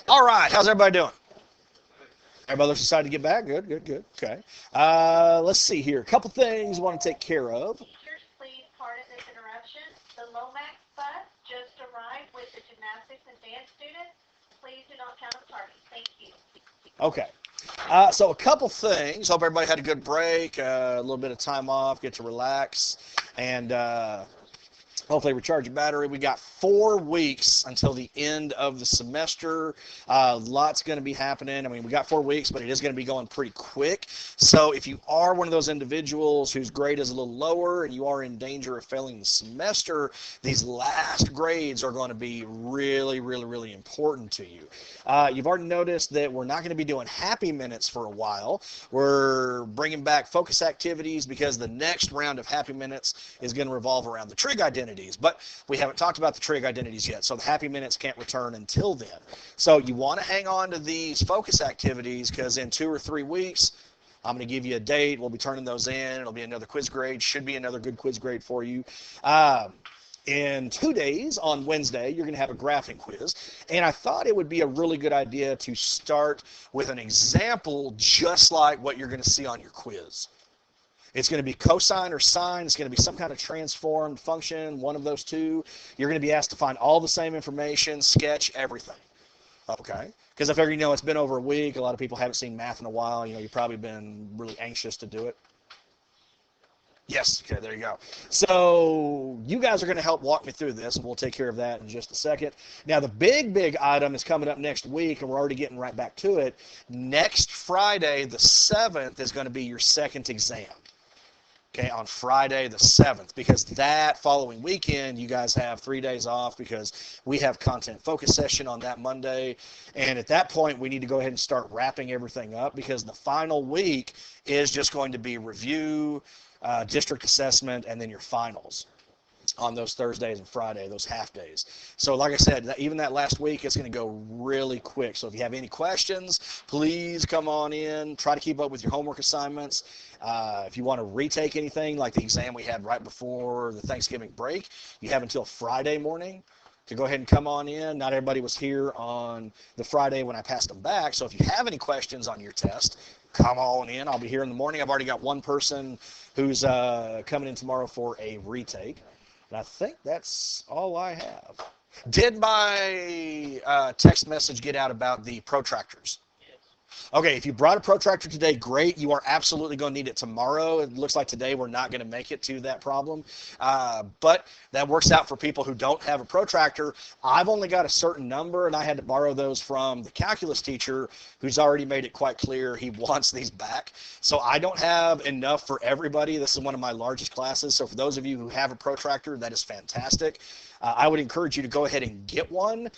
All right, how's everybody doing? Everybody looks excited to get back. Good, good, good. Okay. Let's see here. A couple things I want to take care of. Teachers, please pardon this interruption. The Lomax bus just arrived with the gymnastics and dance students. Please do not count them tardy. Thank you. Okay. So a couple things. Hope everybody had a good break, a little bit of time off, get to relax, and hopefully recharge your battery. We got 4 weeks until the end of the semester. Lots going to be happening. I mean, we got 4 weeks, but it is going to be going pretty quick. So if you are one of those individuals whose grade is a little lower and you are in danger of failing the semester, these last grades are going to be really, really, really important to you. You've already noticed that we're not going to be doing happy minutes for a while. We're bringing back focus activities because the next round of happy minutes is going to revolve around the trig identities. But we haven't talked about the trig identities yet, so the happy minutes can't return until then. So you want to hang on to these focus activities because in 2 or 3 weeks, I'm going to give you a date. We'll be turning those in. It'll be another quiz grade. Should be another good quiz grade for you. In 2 days, on Wednesday, you're going to have a graphing quiz. And I thought it would be a really good idea to start with an example just like what you're going to see on your quiz. It's going to be cosine or sine. It's going to be some kind of transformed function, one of those two. You're going to be asked to find all the same information, sketch everything. Okay? Because I figure, it's been over a week. A lot of people haven't seen math in a while. You've probably been really anxious to do it. Yes, okay, there you go. So you guys are going to help walk me through this, and we'll take care of that in just a second. Now, the big item is coming up next week, and we're already getting right back to it. Next Friday, the 7th, is going to be your second exam. Okay, on Friday the 7th, because that following weekend, you guys have 3 days off because we have content focus session on that Monday. And at that point, we need to go ahead and start wrapping everything up because the final week is just going to be review, district assessment, and then your finals on those Thursdays and Friday, those half days. So like I said, even that last week, it's going to go really quick. So if you have any questions, please come on in. Try to keep up with your homework assignments. If you want to retake anything, like the exam we had right before the Thanksgiving break, you have until Friday morning to go ahead and come on in. Not everybody was here on the Friday when I passed them back. So if you have any questions on your test, come on in. I'll be here in the morning. I've already got one person who's coming in tomorrow for a retake. And I think that's all I have. Did my text message get out about the protractors? Okay, if you brought a protractor today, great. You are absolutely going to need it tomorrow. It looks like today we're not going to make it to that problem. But that works out for people who don't have a protractor. I've only got a certain number, and I had to borrow those from the calculus teacher who's already made it quite clear he wants these back. So I don't have enough for everybody. This is one of my largest classes. So for those of you who have a protractor, that is fantastic. I would encourage you to go ahead and get one.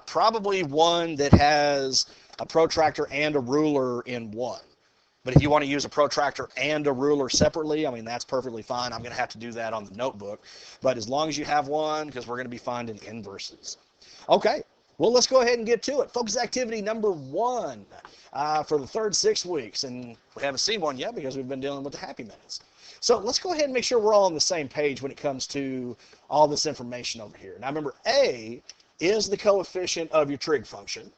Probably one that has a protractor and a ruler in one. But if you want to use a protractor and a ruler separately, I mean, that's perfectly fine. I'm going to have to do that on the notebook. But as long as you have one, because we're going to be finding inverses. Okay, well, let's go ahead and get to it. Focus activity number 1 for the third 6 weeks. And we haven't seen one yet because we've been dealing with the happy minutes. So let's go ahead and make sure we're all on the same page when it comes to all this information over here. Now, remember, A is the coefficient of your trig function.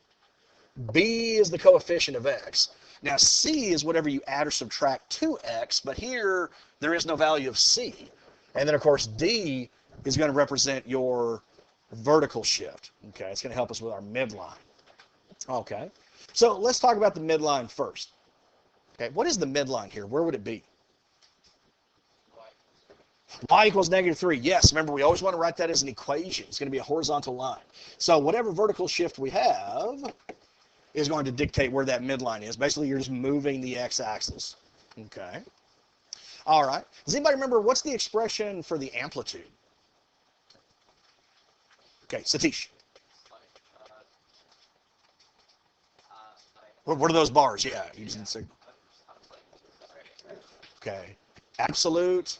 B is the coefficient of x. Now, C is whatever you add or subtract to x, but here there is no value of C. And then, of course, D is going to represent your vertical shift. Okay, it's going to help us with our midline. Okay, so let's talk about the midline first. Okay, what is the midline here? Where would it be? Y equals -3. Yes, remember, we always want to write that as an equation. It's going to be a horizontal line. So whatever vertical shift we have is going to dictate where that midline is. Basically, you're just moving the x-axis. Okay. All right. Does anybody remember what's the expression for the amplitude? Okay, Satish. What are those bars? Yeah, you just didn't say. Okay. Absolute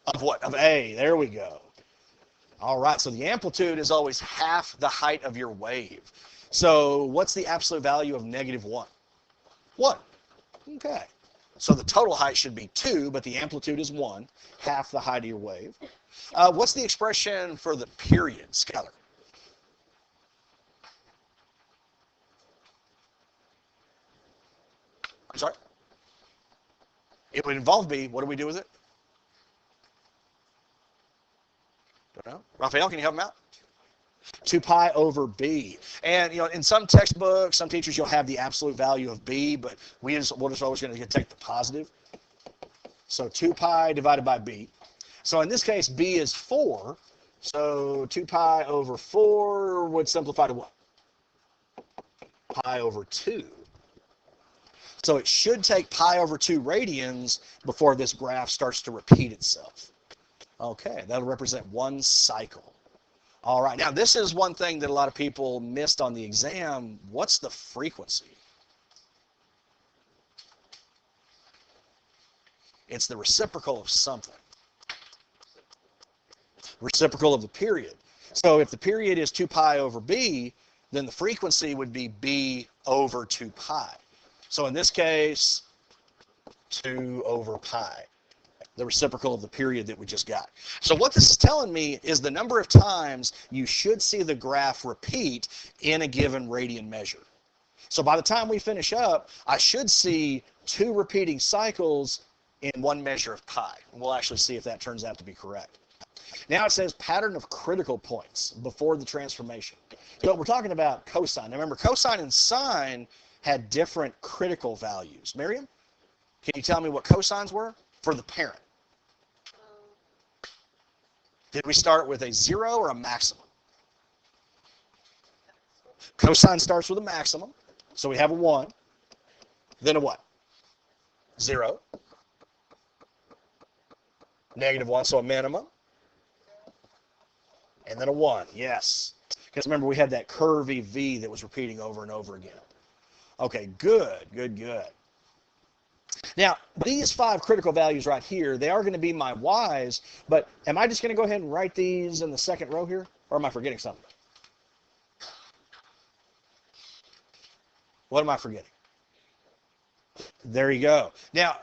of what? Of A. There we go. All right, so the amplitude is always half the height of your wave. So what's the absolute value of -1? 1. Okay. So the total height should be 2, but the amplitude is 1, half the height of your wave. What's the expression for the period, scalar? I'm sorry? It would involve b. What do we do with it? Don't know. Raphael, can you help him out? 2 pi over b. And in some textbooks, some teachers, you'll have the absolute value of b, but we're just always going to take the positive. So 2 pi divided by b. So in this case, b is 4. So 2 pi over 4 would simplify to what? Pi over 2. So it should take pi over 2 radians before this graph starts to repeat itself. Okay, that'll represent 1 cycle. All right, now this is one thing that a lot of people missed on the exam. What's the frequency? It's the reciprocal of something. Reciprocal of the period. So if the period is 2 pi over b, then the frequency would be b over 2 pi. So in this case, 2 over pi. The reciprocal of the period that we just got. So what this is telling me is the number of times you should see the graph repeat in a given radian measure. So by the time we finish up, I should see 2 repeating cycles in 1 measure of pi. We'll actually see if that turns out to be correct. Now it says pattern of critical points before the transformation. So we're talking about cosine. Now remember, cosine and sine had different critical values. Miriam, can you tell me what cosines were for the parent? Did we start with a 0 or a maximum? Cosine starts with a maximum. So we have a 1. Then a what? 0. -1, so a minimum. And then a 1, yes. Because remember, we had that curvy V that was repeating over and over again. Okay, good. Now, these 5 critical values right here, they are going to be my y's, but am I just going to go ahead and write these in the second row here? Or am I forgetting something? What am I forgetting? There you go. Now,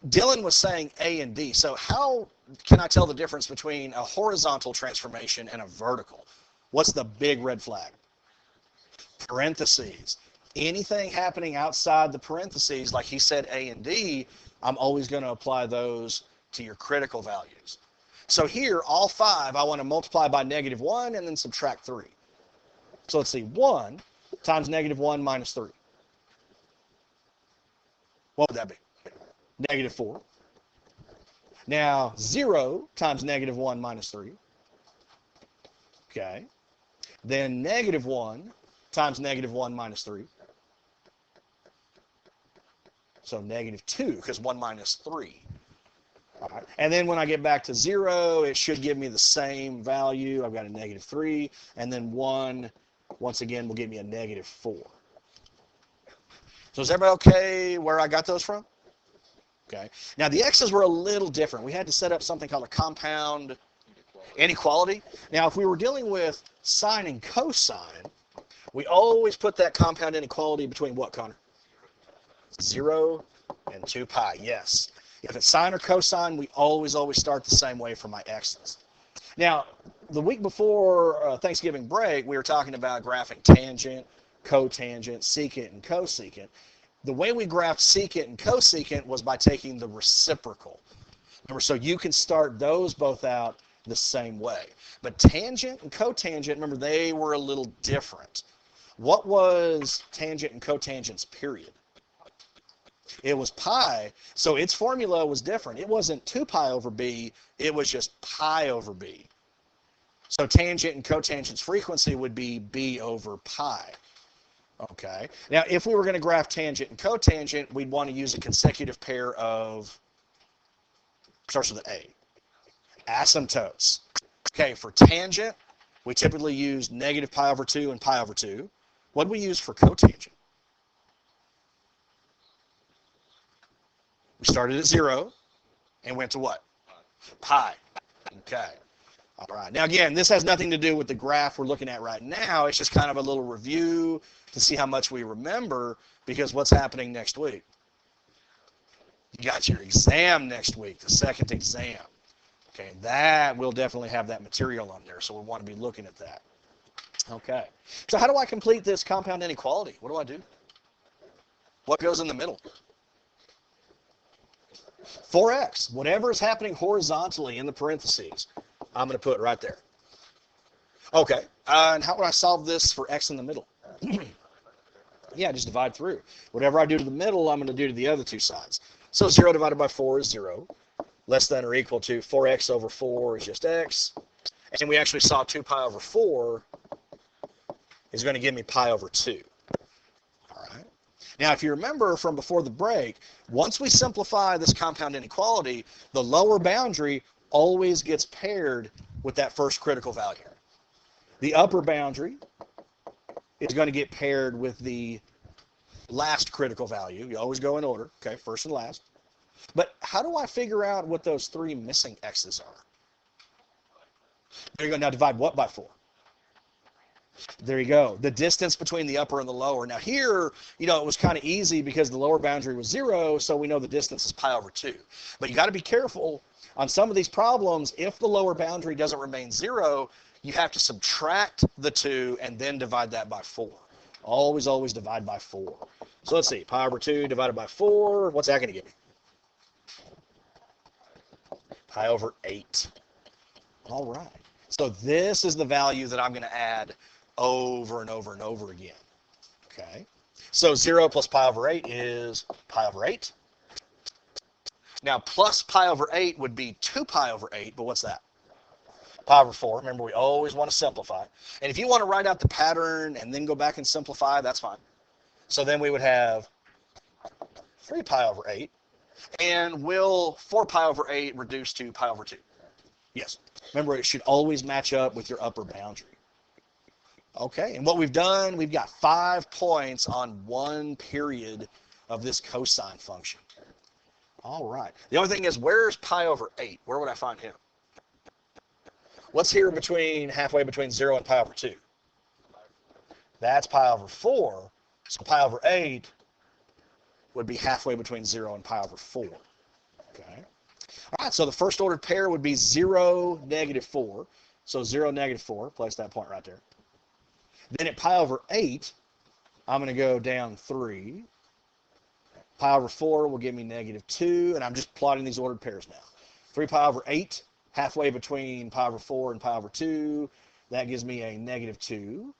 Dylan was saying A and D, so how can I tell the difference between a horizontal transformation and a vertical? What's the big red flag? Parentheses. Anything happening outside the parentheses, like he said A and D, I'm always going to apply those to your critical values. So here, all 5, I want to multiply by -1 and then subtract 3. So let's see, 1 times -1 minus 3. What would that be? -4. Now, 0 times -1 minus 3. Okay. Then -1 times -1 minus 3. So -2, because 1 minus 3. All right. And then when I get back to 0, it should give me the same value. I've got a -3. And then 1, once again, will give me a -4. So is everybody okay where I got those from? Okay. Now, the x's were a little different. We had to set up something called a compound inequality. Now, if we were dealing with sine and cosine, we always put that compound inequality between what, Connor? 0 and 2 pi, yes. If it's sine or cosine, we always start the same way for my x's. Now, the week before Thanksgiving break, we were talking about graphing tangent, cotangent, secant, and cosecant. The way we graphed secant and cosecant was by taking the reciprocal. Remember, so you can start those both out the same way. But tangent and cotangent, remember, they were a little different. What was tangent and cotangent's period? It was pi, so its formula was different. It wasn't 2 pi over b, it was just pi over b. So tangent and cotangent's frequency would be b over pi. Okay. Now, if we were going to graph tangent and cotangent, we'd want to use a consecutive pair of, starts with an A, asymptotes. Okay, for tangent, we typically use -pi/2 and pi/2. What do we use for cotangent? We started at 0 and went to what? Pi. Okay. All right. Now, again, this has nothing to do with the graph we're looking at right now. It's just kind of a little review to see how much we remember, because what's happening next week? You got your exam next week, the second exam. Okay, that we'll definitely have that material on there, so we want to be looking at that. Okay. So how do I complete this compound inequality? What do I do? What goes in the middle? 4x, whatever is happening horizontally in the parentheses, I'm going to put right there. Okay, and how would I solve this for x in the middle? Yeah, just divide through. Whatever I do to the middle, I'm going to do to the other two sides. So 0 divided by 4 is 0. Less than or equal to 4x over 4 is just x. And we actually saw 2 pi over 4 is going to give me pi over 2. All right. Now, if you remember from before the break, once we simplify this compound inequality, the lower boundary always gets paired with that first critical value. The upper boundary is going to get paired with the last critical value. You always go in order, okay, first and last. But how do I figure out what those 3 missing x's are? There you go. Now divide what by 4? There you go. The distance between the upper and the lower. Now here, it was kind of easy because the lower boundary was 0, so we know the distance is pi over 2. But you got to be careful on some of these problems. If the lower boundary doesn't remain 0, you have to subtract the 2 and then divide that by 4. Always, always divide by 4. So let's see. Pi over 2 divided by 4. What's that going to give me? Pi over 8. All right. So this is the value that I'm going to add over and over and over again. Okay. So 0 plus pi over 8 is pi over 8. Now plus pi over 8 would be 2 pi over 8, but what's that? Pi over 4. Remember, we always want to simplify. And if you want to write out the pattern and then go back and simplify, that's fine. So then we would have 3 pi over 8. And will 4 pi over 8 reduce to pi over 2? Yes. Remember, it should always match up with your upper boundary. Okay, and what we've done, we've got 5 points on one period of this cosine function. All right. The only thing is, where's pi over 8? Where would I find him? What's here halfway between 0 and pi over 2? That's pi over 4. So pi over 8 would be halfway between 0 and pi over 4. Okay. All right, so the first ordered pair would be 0, negative 4. So 0, negative 4. Place that point right there. Then at pi over 8, I'm going to go down 3. Pi over 4 will give me negative 2, and I'm just plotting these ordered pairs now. 3 pi over 8, halfway between pi over 4 and pi over 2. That gives me a negative 2.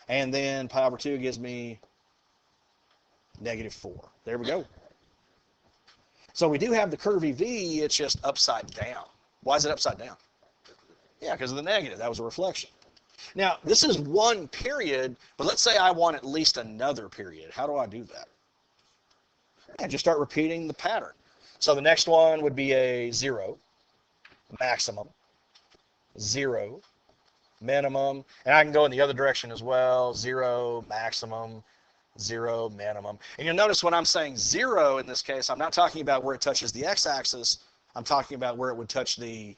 And then pi over 2 gives me negative 4. There we go. So we do have the curvy V, it's just upside down. Why is it upside down? Yeah, because of the negative. That was a reflection. Now, this is one period, but let's say I want at least another period. How do I do that? Yeah, just start repeating the pattern. So the next one would be a 0, maximum, 0, minimum, and I can go in the other direction as well, 0, maximum, 0, minimum. And you'll notice when I'm saying 0 in this case, I'm not talking about where it touches the x-axis. I'm talking about where it would touch the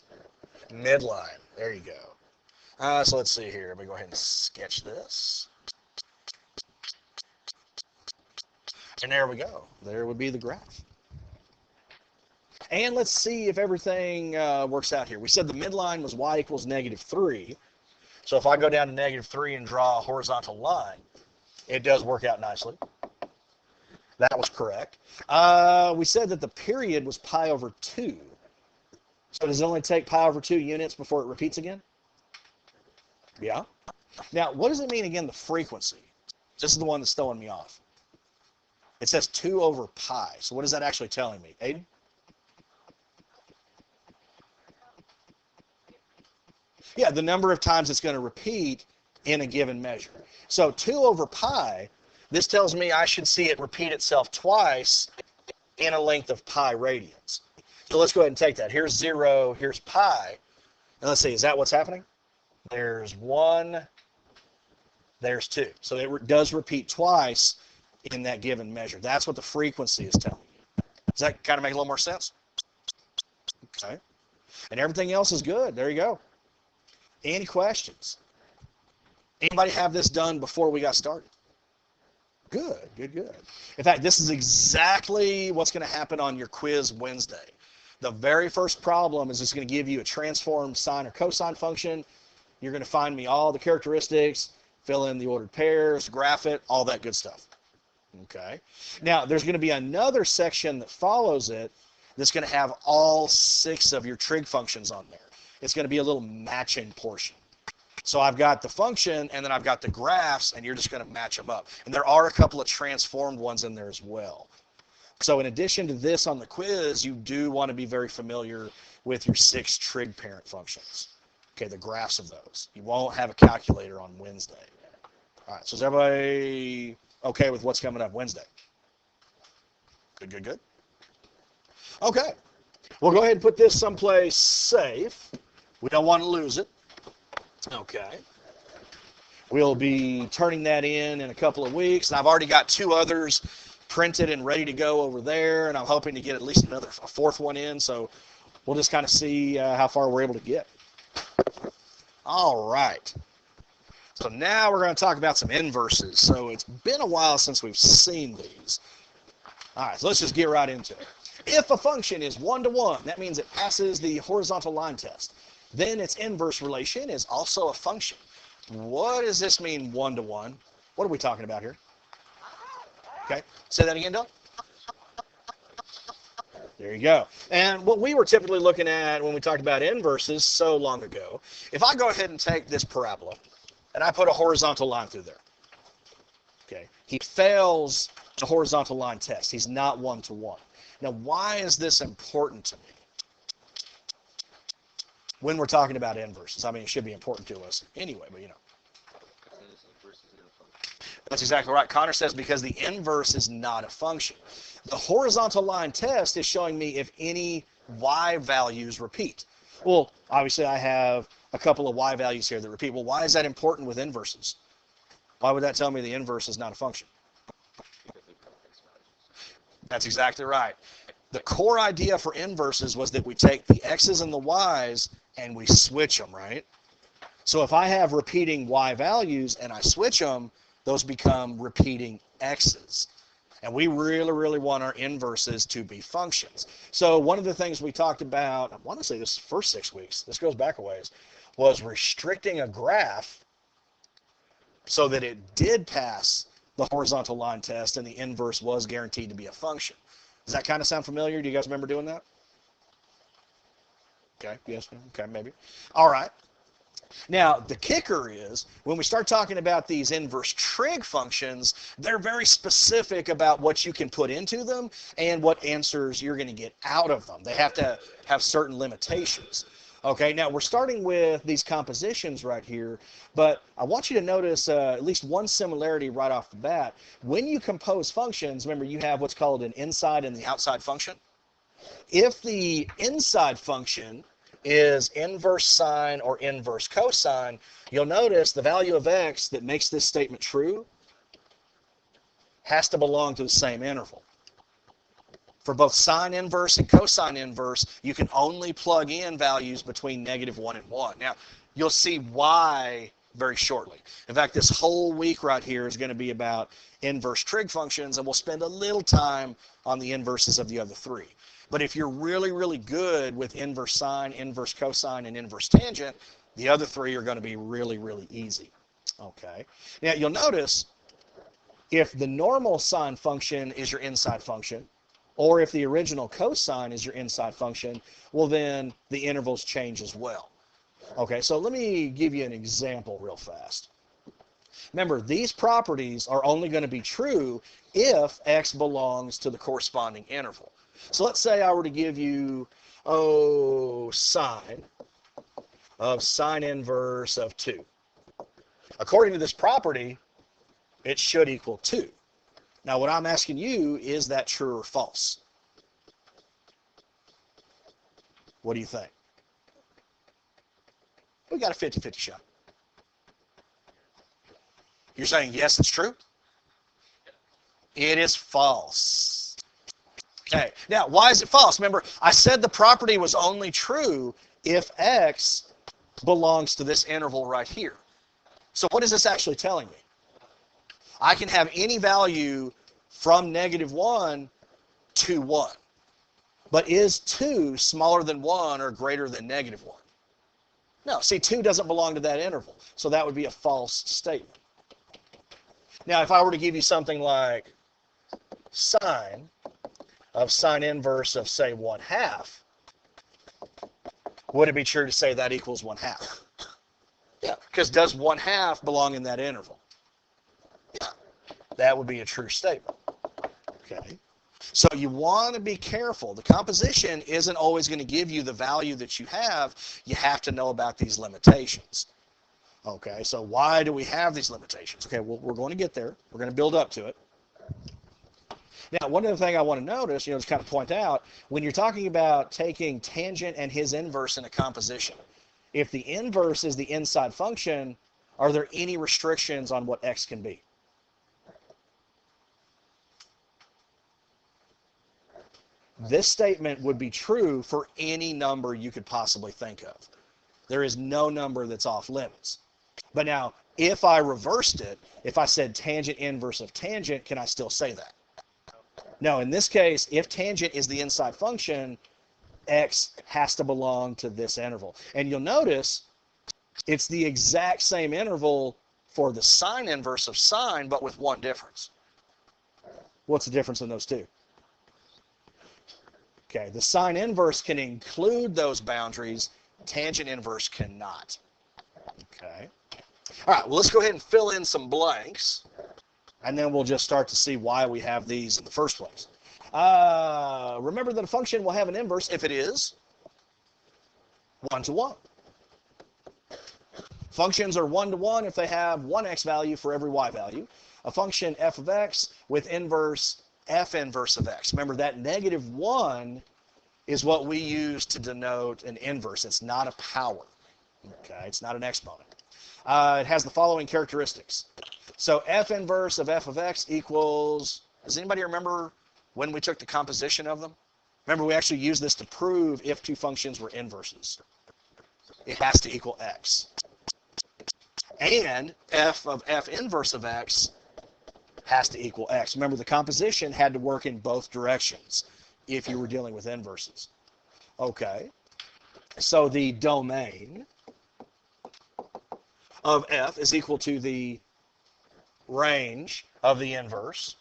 midline. There you go. So let's see here. Let me go ahead and sketch this. And there we go. There would be the graph. And let's see if everything works out here. We said the midline was y equals negative 3. So if I go down to negative 3 and draw a horizontal line, it does work out nicely. That was correct. We said that the period was pi over 2. So does it only take pi over 2 units before it repeats again? Yeah. Now, what does it mean again, the frequency? This is the one that's throwing me off. It says 2 over pi. So what is that actually telling me? Aiden? Yeah, the number of times it's going to repeat in a given measure. So 2 over pi, this tells me I should see it repeat itself twice in a length of pi radians. So let's go ahead and take that. Here's 0, here's pi. And let's see, is that what's happening? There's 1, there's 2. So it does repeat twice in that given measure. That's what the frequency is telling you. Does that kind of make a little more sense? Okay. And everything else is good. There you go. Any questions? Anybody have this done before we got started? Good, good, good. In fact, this is exactly what's going to happen on your quiz Wednesday. The very first problem is just going to give you a transformed sine or cosine function. You're going to find me all the characteristics, fill in the ordered pairs, graph it, all that good stuff. Okay. Now, there's going to be another section that follows it that's going to have all 6 of your trig functions on there. It's going to be a little matching portion. So I've got the function, and then I've got the graphs, and you're just going to match them up. And there are a couple of transformed ones in there as well. So in addition to this on the quiz, you do want to be very familiar with your 6 trig parent functions. Okay, the graphs of those. You won't have a calculator on Wednesday. All right, so is everybody okay with what's coming up Wednesday? Good, good, good. Okay, we'll go ahead and put this someplace safe. We don't want to lose it. Okay. We'll be turning that in a couple of weeks, and I've already got 2 others printed and ready to go over there, and I'm hoping to get at least a 4th one in, so we'll just kind of see how far we're able to get. All right. So now we're going to talk about some inverses. So it's been a while since we've seen these. All right, so let's just get right into it. If a function is 1-to-1, that means it passes the horizontal line test. Then its inverse relation is also a function. What does this mean, 1-to-1? What are we talking about here? Okay, say that again, Doug. There you go. And what we were typically looking at when we talked about inverses so long ago, if I go ahead and take this parabola and I put a horizontal line through there, okay, he fails the horizontal line test. He's not 1-to-1. Now, why is this important to me? When we're talking about inverses. I mean, it should be important to us anyway, but you know. That's exactly right. Connor says because the inverse is not a function. The horizontal line test is showing me if any y values repeat. Well, obviously I have a couple of y values here that repeat. Well, why is that important with inverses? Why would that tell me the inverse is not a function? That's exactly right. The core idea for inverses was that we take the x's and the y's and we switch them, right? So if I have repeating y values and I switch them, those become repeating x's. And we really, really want our inverses to be functions. So one of the things we talked about, I want to say this first 6 weeks, this goes back a ways, was restricting a graph so that it did pass the horizontal line test and the inverse was guaranteed to be a function. Does that kind of sound familiar? Do you guys remember doing that? Okay, yes, okay, maybe. All right. Now, the kicker is, when we start talking about these inverse trig functions, they're very specific about what you can put into them and what answers you're going to get out of them. They have to have certain limitations. Okay, now we're starting with these compositions right here, but I want you to notice at least one similarity right off the bat. When you compose functions, remember you have what's called an inside and the outside function. If the inside function is inverse sine or inverse cosine, you'll notice the value of x that makes this statement true has to belong to the same interval. For both sine inverse and cosine inverse, you can only plug in values between -1 and 1. Now, you'll see why very shortly. In fact, this whole week right here is going to be about inverse trig functions, and we'll spend a little time on the inverses of the other 3. But if you're really, really good with inverse sine, inverse cosine, and inverse tangent, the other 3 are going to be really, really easy. Okay. Now, you'll notice if the normal sine function is your inside function, or if the original cosine is your inside function, well, then the intervals change as well. Okay, so let me give you an example real fast. Remember, these properties are only going to be true if x belongs to the corresponding interval. So let's say I were to give you, sine of sine inverse of 2. According to this property, it should equal 2. Now, what I'm asking you, is that true or false? What do you think? We got a 50-50 shot. You're saying, yes, it's true? It is false. Okay, now, why is it false? Remember, I said the property was only true if x belongs to this interval right here. So what is this actually telling me? I can have any value from -1 to 1. But is 2 smaller than 1 or greater than -1? No, see, 2 doesn't belong to that interval. So that would be a false statement. Now, if I were to give you something like sine of sine inverse of, say, 1/2, would it be true to say that equals 1/2? Yeah, because does 1/2 belong in that interval? Yeah, that would be a true statement. Okay. So you want to be careful. The composition isn't always going to give you the value that you have. You have to know about these limitations. Okay, so why do we have these limitations? Okay, well, we're going to get there. We're going to build up to it. Now, one other thing I want to notice, just kind of point out, when you're talking about taking tangent and his inverse in a composition, if the inverse is the inside function, are there any restrictions on what x can be? This statement would be true for any number you could possibly think of. There is no number that's off limits. But now, if I reversed it, if I said tangent inverse of tangent, can I still say that? No, in this case, if tangent is the inside function, x has to belong to this interval. And you'll notice it's the exact same interval for the sine inverse of sine, but with one difference. What's the difference in those two? Okay, the sine inverse can include those boundaries. Tangent inverse cannot. Okay. All right, well, let's go ahead and fill in some blanks, and then we'll just start to see why we have these in the first place. Remember that a function will have an inverse if it is 1-to-1. Functions are 1-to-1 if they have one x value for every y value. A function f of x with inverse f inverse of x. Remember that -1 is what we use to denote an inverse. It's not a power. Okay, it's not an exponent. It has the following characteristics. So f inverse of f of x equals, does anybody remember when we took the composition of them? Remember, we actually used this to prove if two functions were inverses. It has to equal x. And f of f inverse of x has to equal x. Remember, the composition had to work in both directions if you were dealing with inverses. Okay, so the domain of f is equal to the range of the inverse,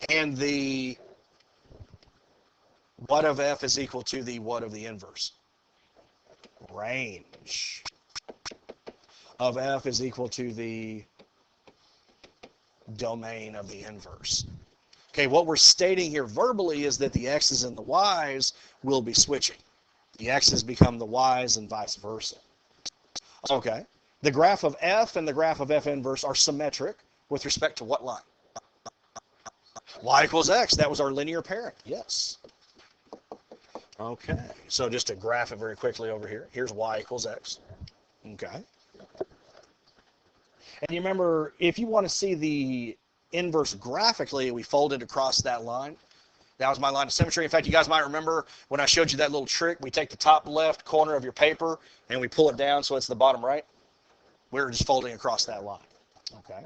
and the what of f is equal to the what of the inverse. Range of f is equal to the domain of the inverse. Okay, what we're stating here verbally is that the x's and the y's will be switching. The x's become the y's and vice versa. Okay, the graph of f and the graph of f inverse are symmetric with respect to what line? Y equals x. That was our linear parent. Yes. Okay, so just to graph it very quickly over here. Here's y equals x. Okay. And you remember, if you want to see the inverse graphically, we fold it across that line. That was my line of symmetry. In fact, you guys might remember when I showed you that little trick, we take the top left corner of your paper and we pull it down so it's the bottom right. We're just folding across that line. Okay.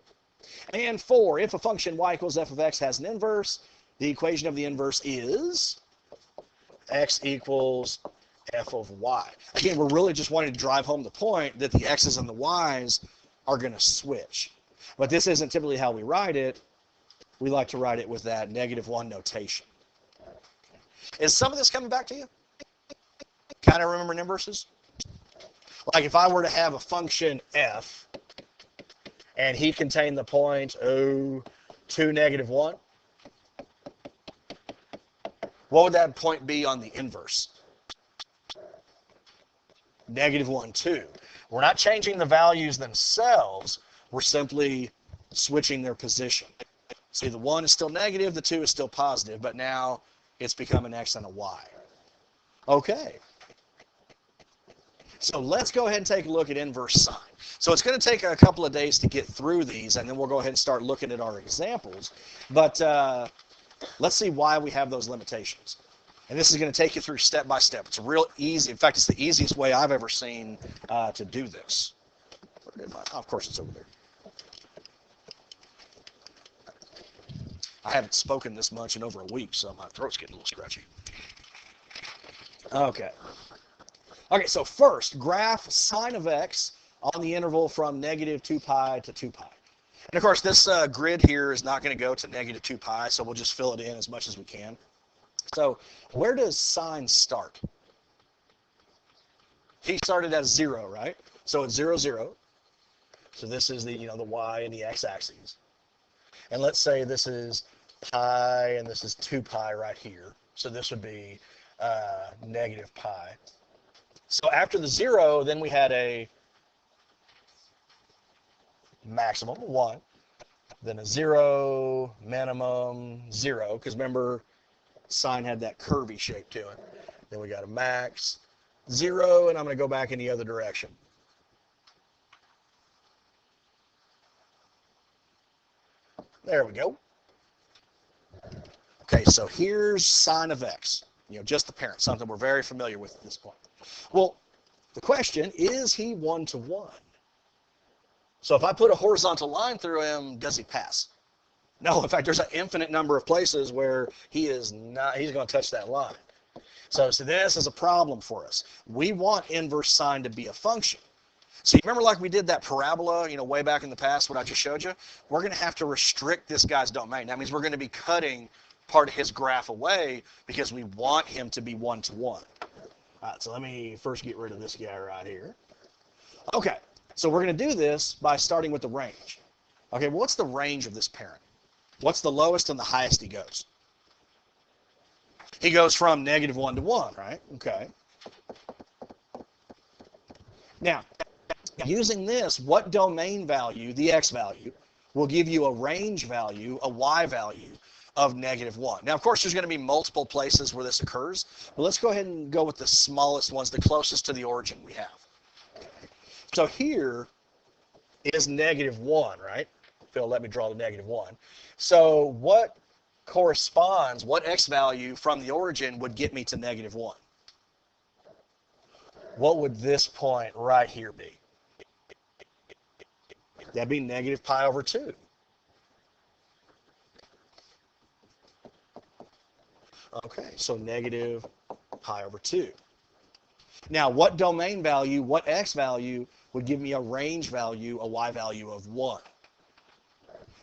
And 4, if a function y equals f of x has an inverse, the equation of the inverse is x equals f of y. Again, we're really just wanting to drive home the point that the x's and the y's are going to switch. But this isn't typically how we write it. We like to write it with that -1 notation. Is some of this coming back to you? Kind of remember inverses? Like if I were to have a function f and he contained the point 2, -1, what would that point be on the inverse? -1, 2. We're not changing the values themselves. We're simply switching their position. See, the 1 is still negative, the 2 is still positive, but now it's become an x and a y. Okay. So let's go ahead and take a look at inverse sine. So it's going to take a couple of days to get through these, and then we'll go ahead and start looking at our examples. But let's see why we have those limitations. And this is going to take you through step by step. It's real easy. In fact, it's the easiest way I've ever seen to do this. Where did of course, it's over there. I haven't spoken this much in over a week, so my throat's getting a little scratchy. Okay. Okay, so first, graph sine of x on the interval from -2 pi to 2 pi. And of course, this grid here is not going to go to negative 2 pi, so we'll just fill it in as much as we can. So where does sine start? He started at 0, right? So it's 0, 0. So this is the, the y and the x-axis. And let's say this is pi and this is 2 pi right here. So this would be negative pi. So after the 0, then we had a maximum, 1. Then a 0, minimum, 0. Because remember, sine had that curvy shape to it. Then we got a max, 0, and I'm going to go back in the other direction. There we go. Okay, so here's sine of x. Just the parent, something we're very familiar with at this point. Well, the question, is he 1-to-1? So if I put a horizontal line through him, does he pass? No, in fact, there's an infinite number of places where he's going to touch that line. So this is a problem for us. We want inverse sine to be a function. So you remember like we did that parabola, way back in the past, what I just showed you? We're going to have to restrict this guy's domain. That means we're going to be cutting part of his graph away because we want him to be 1-to-1. All right, so let me first get rid of this guy right here. Okay, so we're going to do this by starting with the range. Okay, well, what's the range of this parent? What's the lowest and the highest he goes? He goes from negative 1 to 1, right? Okay. Now, using this, what domain value, the x value, will give you a range value, a y value of negative 1. Now, of course, there's going to be multiple places where this occurs, but let's go ahead and go with the smallest ones, the closest to the origin we have. So here is negative 1, right? Phil, let me draw the negative 1. So what corresponds, what x value from the origin would get me to negative 1? What would this point right here be? That'd be negative pi over 2. Okay, so negative pi over 2. Now, what domain value, what x value would give me a range value, a y value of 1?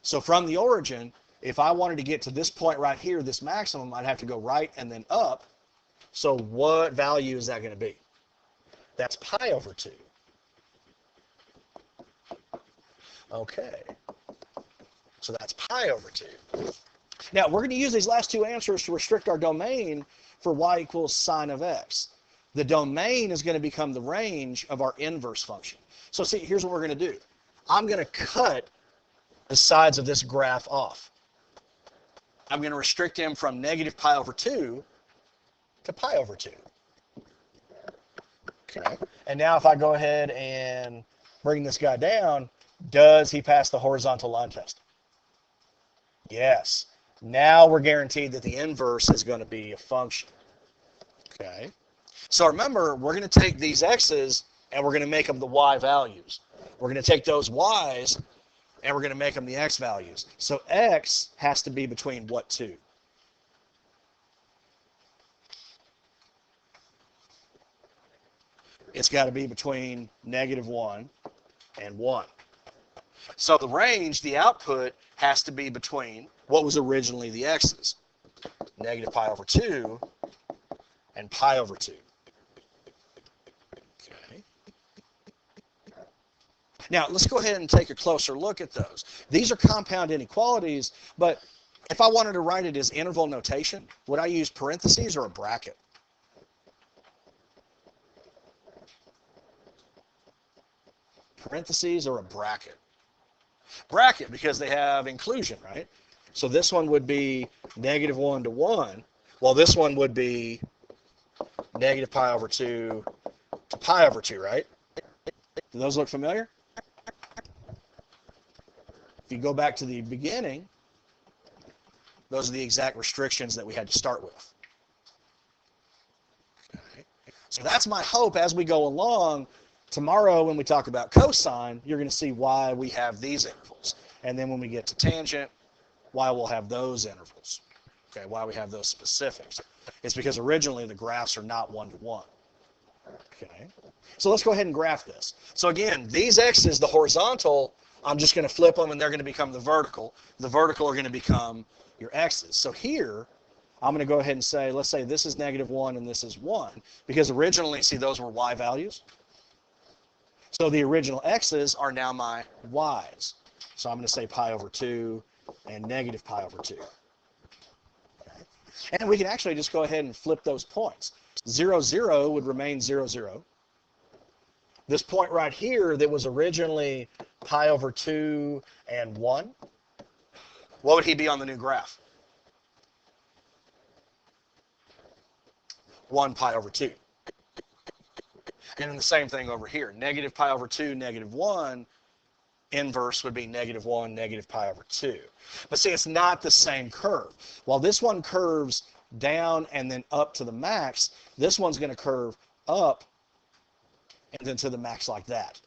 So from the origin, if I wanted to get to this point right here, this maximum, I'd have to go right and then up. So what value is that going to be? That's pi over 2. Okay. So that's pi over 2. Now, we're going to use these last two answers to restrict our domain for y equals sine of x. The domain is going to become the range of our inverse function. So see, here's what we're going to do. I'm going to cut the sides of this graph off. I'm going to restrict him from negative pi over 2 to pi over 2. Okay. And now if I go ahead and bring this guy down, does he pass the horizontal line test? Yes. Now we're guaranteed that the inverse is going to be a function. Okay. So remember, we're going to take these x's and we're going to make them the y values. We're going to take those y's and we're going to make them the x values. So x has to be between what two? It's got to be between negative 1 and 1. So the range, the output, has to be between what was originally the x's, negative pi over 2 and pi over 2. Okay. Now, let's go ahead and take a closer look at those. These are compound inequalities, but if I wanted to write it as interval notation, would I use parentheses or a bracket? Parentheses or a bracket? Bracket, because they have inclusion, right? So this one would be negative 1 to 1, while this one would be negative pi over 2 to pi over 2, right? Do those look familiar? If you go back to the beginning, those are the exact restrictions that we had to start with. Okay. So that's my hope as we go along. Tomorrow when we talk about cosine, you're going to see why we have these intervals. And then when we get to tangent, why we'll have those intervals. Okay, why we have those specifics. It's because originally the graphs are not 1 to 1. Okay. So let's go ahead and graph this. So again, these x's, the horizontal, I'm just going to flip them, and they're going to become the vertical. The vertical are going to become your x's. So here, I'm going to go ahead and say, let's say this is -1 and this is 1, because originally, see, those were y values. So the original x's are now my y's. So I'm going to say pi over 2 and negative pi over 2. Okay. And we can actually just go ahead and flip those points. 0, 0 would remain 0, 0. This point right here that was originally pi over 2 and 1, what would he be on the new graph? 1 pi over 2. And then the same thing over here. Negative pi over 2, negative 1, inverse would be -1, negative pi over 2. But see, it's not the same curve. While this one curves down and then up to the max, this one's going to curve up and then to the max like that.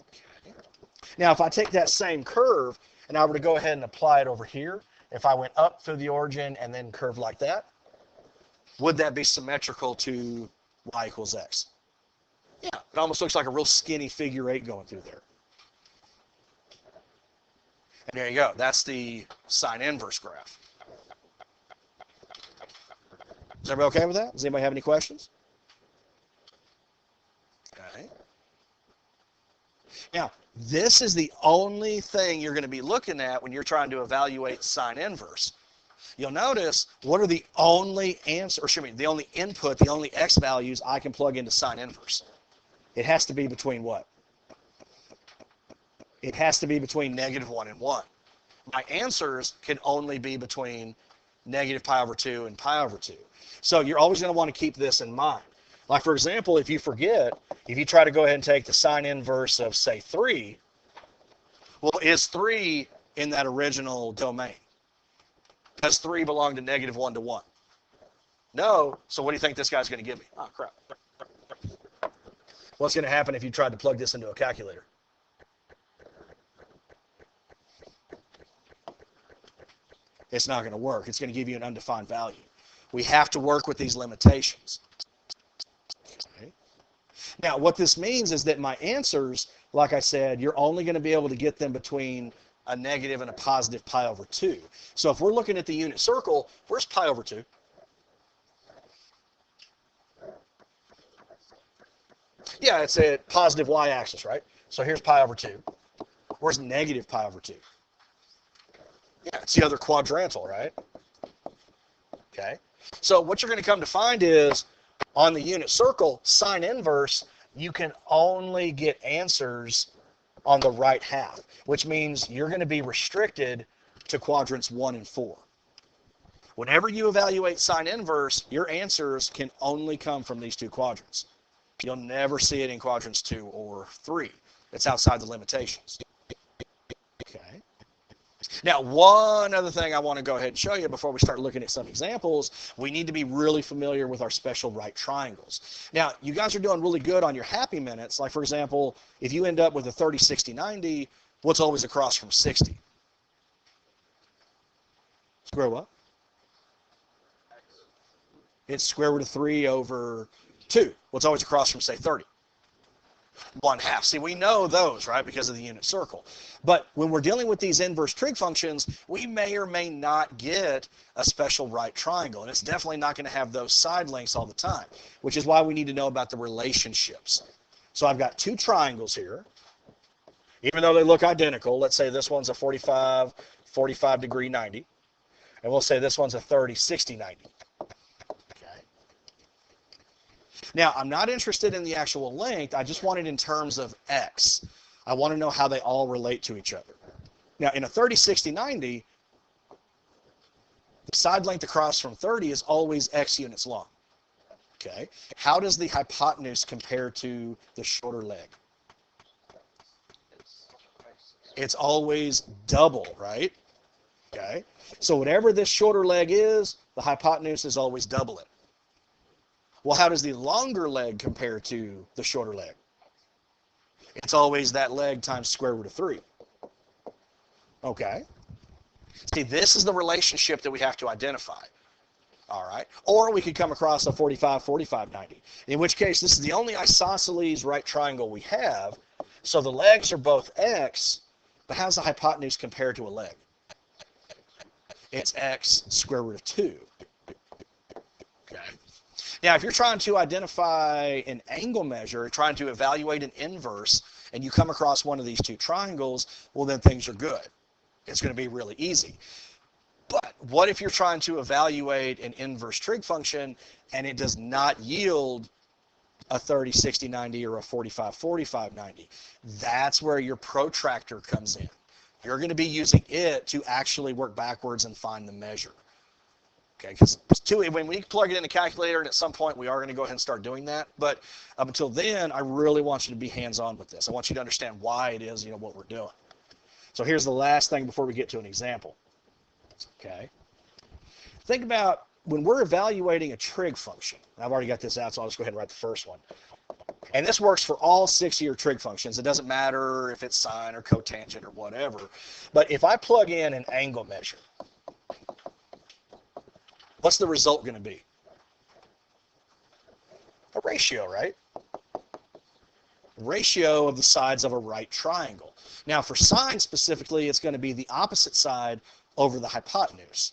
Okay. Now, if I take that same curve and I were to go ahead and apply it over here, if I went up through the origin and then curved like that, would that be symmetrical to y equals x? Yeah, it almost looks like a real skinny figure 8 going through there. And there you go. That's the sine inverse graph. Is everybody okay with that? Does anybody have any questions? Okay. Now, this is the only thing you're going to be looking at when you're trying to evaluate sine inverse. You'll notice what are the only answer, or excuse me, the only input, the only x values I can plug into sine inverse. It has to be between what? It has to be between -1 and 1. My answers can only be between negative pi over 2 and pi over 2. So you're always going to want to keep this in mind. Like, for example, if you forget, if you try to go ahead and take the sine inverse of, say, 3, well, is 3 in that original domain? Does 3 belong to -1 to 1? No. So what do you think this guy's going to give me? Oh, crap. What's going to happen if you tried to plug this into a calculator? It's not going to work. It's going to give you an undefined value. We have to work with these limitations. Okay. Now, what this means is that my answers, like I said, you're only going to be able to get them between a negative and a positive pi over 2. So if we're looking at the unit circle, where's pi over 2? Yeah, it's a positive y-axis, right? So here's pi over 2. Where's negative pi over 2? Yeah, it's the other quadrantal, right? Okay. So what you're going to come to find is, on the unit circle, sine inverse, you can only get answers on the right half, which means you're going to be restricted to quadrants 1 and 4. Whenever you evaluate sine inverse, your answers can only come from these two quadrants. You'll never see it in quadrants 2 or 3. It's outside the limitations. Okay. Now, one other thing I want to go ahead and show you before we start looking at some examples, we need to be really familiar with our special right triangles. Now, you guys are doing really good on your happy minutes. Like, for example, if you end up with a 30, 60, 90, what's always across from 60? Square what? It's square root of 3 over 2. What's always across from, say, 30? 1/2. See, we know those, right, because of the unit circle. But when we're dealing with these inverse trig functions, we may or may not get a special right triangle. And it's definitely not going to have those side lengths all the time, which is why we need to know about the relationships. So I've got two triangles here. Even though they look identical, let's say this one's a 45 degree 90. And we'll say this one's a 30, 60, 90. Now, I'm not interested in the actual length. I just want it in terms of x. I want to know how they all relate to each other. Now, in a 30, 60, 90, the side length across from 30 is always x units long. Okay. How does the hypotenuse compare to the shorter leg? It's always double, right? Okay. So whatever this shorter leg is, the hypotenuse is always double it. Well, how does the longer leg compare to the shorter leg? It's always that leg times square root of 3. Okay. See, this is the relationship that we have to identify. All right. Or we could come across a 45, 45, 90. In which case, this is the only isosceles right triangle we have So the legs are both x, but how's the hypotenuse compared to a leg? It's x square root of 2. Okay. Now, if you're trying to identify an angle measure, trying to evaluate an inverse, and you come across one of these two triangles, well, then things are good. It's going to be really easy. But what if you're trying to evaluate an inverse trig function and it does not yield a 30, 60, 90 or a 45, 45, 90? That's where your protractor comes in. You're going to be using it to actually work backwards and find the measure. Okay, because when we plug it in the calculator, and at some point we are going to go ahead and start doing that, but up until then, I really want you to be hands-on with this. I want you to understand why it is, what we're doing. So here's the last thing before we get to an example. Okay, think about when we're evaluating a trig function. I've already got this out, so I'll just go ahead and write the first one. And this works for all 6 of your trig functions. It doesn't matter if it's sine or cotangent or whatever. But if I plug in an angle measure, what's the result going to be? A ratio, right? Ratio of the sides of a right triangle. Now for sine specifically, it's going to be the opposite side over the hypotenuse.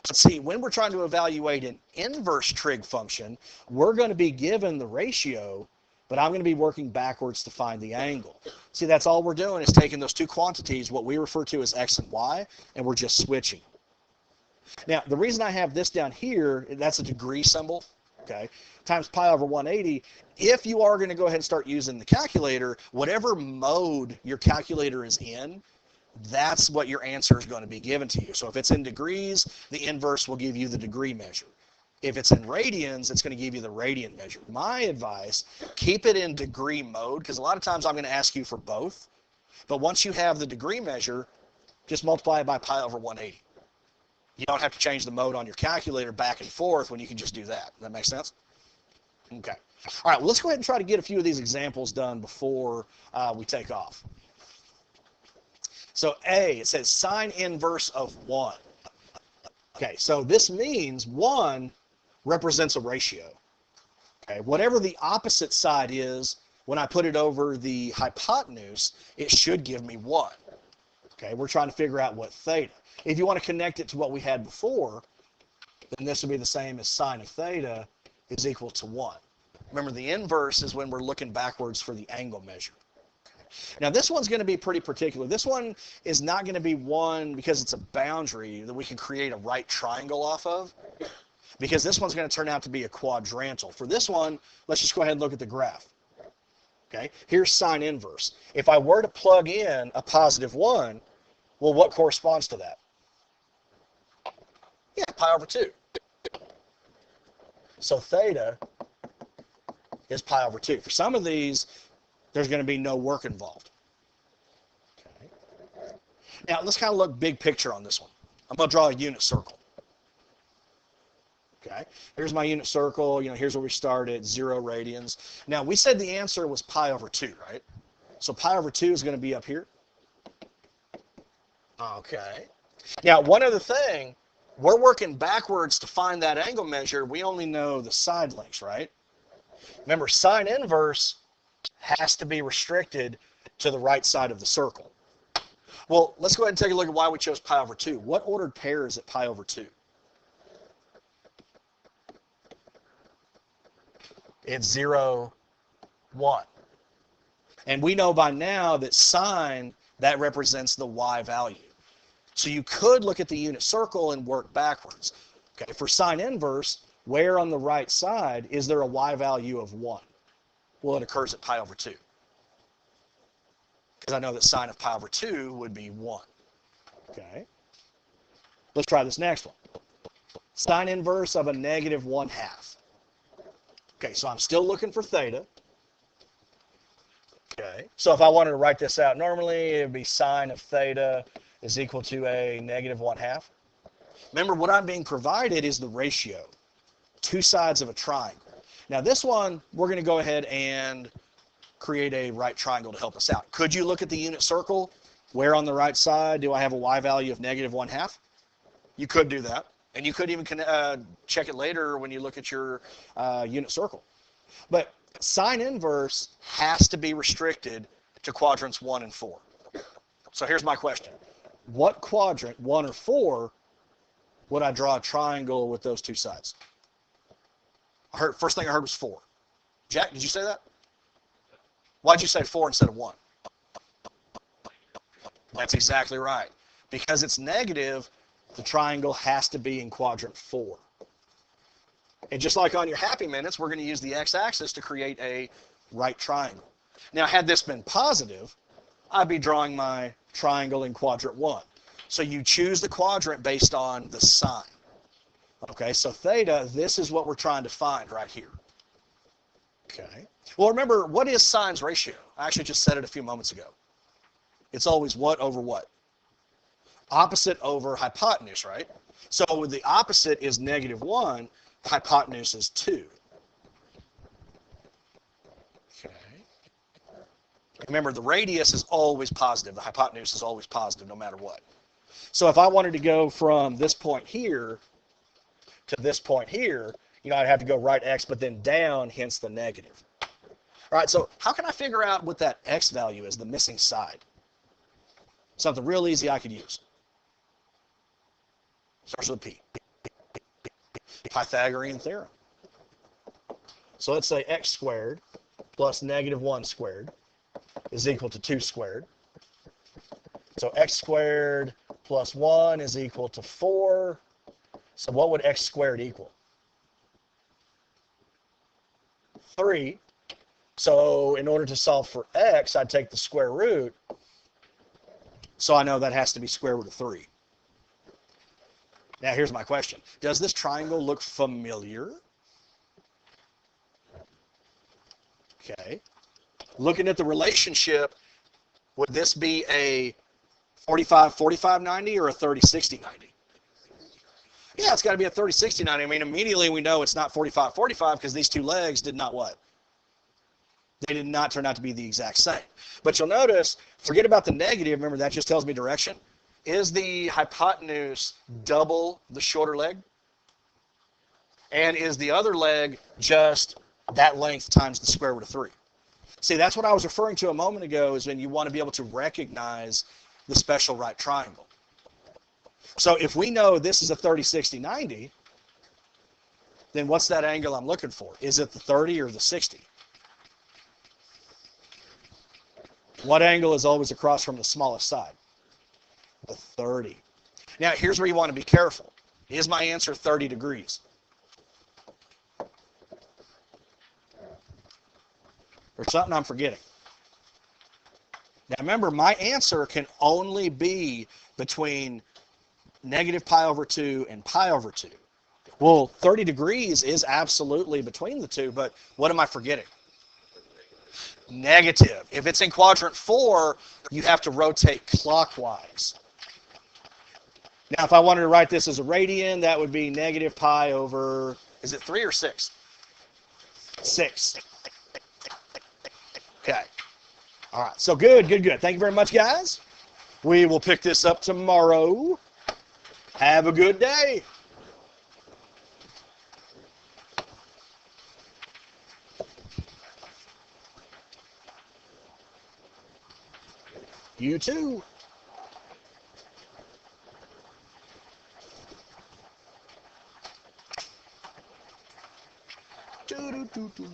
But see, when we're trying to evaluate an inverse trig function, we're going to be given the ratio, but I'm going to be working backwards to find the angle. See, that's all we're doing is taking those two quantities, what we refer to as x and y, and we're just switching. Now, the reason I have this down here, that's a degree symbol, okay, times pi over 180. If you are going to go ahead and start using the calculator, whatever mode your calculator is in, that's what your answer is going to be given to you. So if it's in degrees, the inverse will give you the degree measure. If it's in radians, it's going to give you the radian measure. My advice, keep it in degree mode, because a lot of times I'm going to ask you for both. But once you have the degree measure, just multiply it by pi over 180. You don't have to change the mode on your calculator back and forth when you can just do that. Does that make sense? Okay. All right, well, let's go ahead and try to get a few of these examples done before we take off. So A, it says sine inverse of 1. Okay, so this means 1 represents a ratio. Okay, whatever the opposite side is, when I put it over the hypotenuse, it should give me 1. Okay, we're trying to figure out what theta. If you want to connect it to what we had before, then this would be the same as sine of theta is equal to 1. Remember, the inverse is when we're looking backwards for the angle measure. Now, this one's going to be pretty particular. This one is not going to be one because it's a boundary that we can create a right triangle off of, because this one's going to turn out to be a quadrantal. For this one, let's just go ahead and look at the graph. Okay, here's sine inverse. If I were to plug in a positive 1, well, what corresponds to that? Yeah, pi over 2. So theta is pi over 2. For some of these, there's going to be no work involved. Okay. Now, let's kind of look big picture on this one. I'm going to draw a unit circle. Okay, here's my unit circle. Here's where we started, 0 radians. Now, we said the answer was pi over 2, right? So pi over 2 is going to be up here. Okay. Now, one other thing, we're working backwards to find that angle measure. We only know the side lengths, right? Remember, sine inverse has to be restricted to the right side of the circle. Well, let's go ahead and take a look at why we chose pi over 2. What ordered pair is it pi over 2? It's 0, 1. And we know by now that sine, that represents the y value. So you could look at the unit circle and work backwards. Okay, for sine inverse, where on the right side is there a y value of 1? Well, it occurs at pi over 2. Because I know that sine of pi over 2 would be 1. Okay. Let's try this next one. Sine inverse of a negative 1/2. Okay, so I'm still looking for theta. Okay, so if I wanted to write this out normally, it would be sine of theta is equal to a negative 1/2. Remember, what I'm being provided is the ratio, two sides of a triangle. Now this one, we're going to go ahead and create a right triangle to help us out. Could you look at the unit circle? Where on the right side do I have a y value of negative 1/2? You could do that. And you could even check it later when you look at your unit circle. But sine inverse has to be restricted to quadrants 1 and 4. So here's my question. What quadrant, 1 or 4, would I draw a triangle with those two sides? First thing I heard was 4. Jack, did you say that? Why'd you say 4 instead of 1? That's exactly right. Because it's negative, the triangle has to be in quadrant 4. And just like on your happy minutes, we're going to use the x-axis to create a right triangle. Now, had this been positive, I'd be drawing my triangle in quadrant 1. So you choose the quadrant based on the sign. Okay, so theta, this is what we're trying to find right here. Okay. Well, remember, what is sine's ratio? I actually just said it a few moments ago. It's always what over what? Opposite over hypotenuse, right? So the opposite is -1, hypotenuse is 2. Okay. Remember, the radius is always positive. The hypotenuse is always positive no matter what. So if I wanted to go from this point here to this point here, I'd have to go right x, but then down, hence the negative. All right, so how can I figure out what that x value is, the missing side? Something real easy I could use. Starts with a P. Pythagorean theorem. So let's say x squared plus -1 squared is equal to 2 squared. So x squared plus 1 is equal to 4. So what would x squared equal? 3. So in order to solve for x, I'd take the square root. So I know that has to be square root of 3. Now here's my question. Does this triangle look familiar? Okay. Looking at the relationship, would this be a 45-45-90 or a 30-60-90? Yeah, it's got to be a 30-60-90. I mean, immediately we know it's not 45-45 because these two legs did not what? They did not turn out to be the exact same. But you'll notice, forget about the negative. Remember, that just tells me direction. Is the hypotenuse double the shorter leg? And is the other leg just that length times the square root of 3? See, that's what I was referring to a moment ago, is when you want to be able to recognize the special right triangle. So if we know this is a 30-60-90, then what's that angle I'm looking for? Is it the 30 or the 60? What angle is always across from the smallest side? The 30. Now, here's where you want to be careful. Is my answer 30 degrees? There's something I'm forgetting. Now, remember, my answer can only be between -pi/2 and pi/2. Well, 30 degrees is absolutely between the two, but what am I forgetting? Negative. If it's in quadrant 4, you have to rotate clockwise. Now, if I wanted to write this as a radian, that would be -pi over, is it 3 or 6? 6. Okay. All right. So good. Thank you very much, guys. We will pick this up tomorrow. Have a good day. You too. Doo-doo-doo-doo.